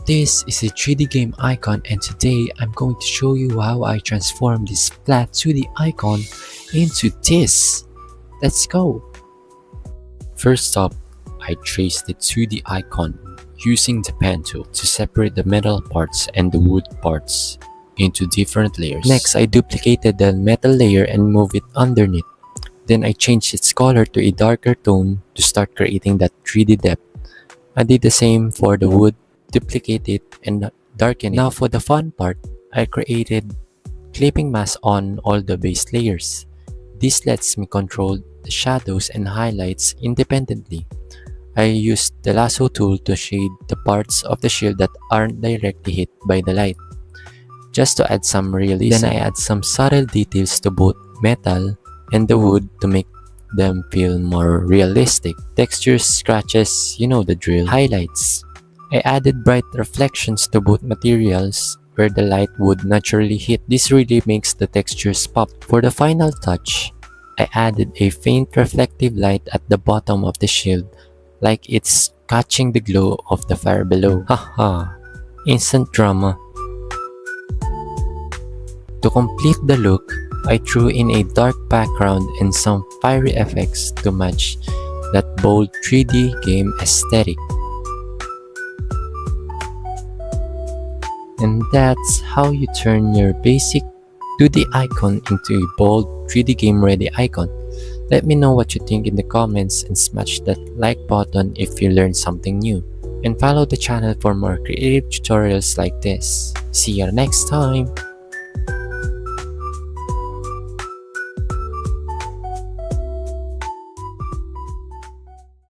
This is a 3D game icon, and today I'm going to show you how I transform this flat 2D icon into this. Let's go! First up, I trace the 2D icon using the pen tool to separate the metal parts and the wood parts into different layers. Next, I duplicated the metal layer and moved it underneath. Then I changed its color to a darker tone to start creating that 3D depth. I did the same for the wood, duplicate it and darken it. Now for the fun part, I created clipping mask on all the base layers. This lets me control the shadows and highlights independently. I used the lasso tool to shade the parts of the shield that aren't directly hit by the light, just to add some realism. Then I add some subtle details to both metal and the wood to make them feel more realistic. Textures, scratches, you know the drill. Highlights. I added bright reflections to both materials where the light would naturally hit. This really makes the textures pop. For the final touch, I added a faint reflective light at the bottom of the shield, like it's catching the glow of the fire below. Haha, instant drama. To complete the look, I threw in a dark background and some fiery effects to match that bold 3D game aesthetic. And that's how you turn your basic 2D icon into a bold 3D game ready icon. Let me know what you think in the comments and smash that like button if you learned something new. And follow the channel for more creative tutorials like this. See you next time!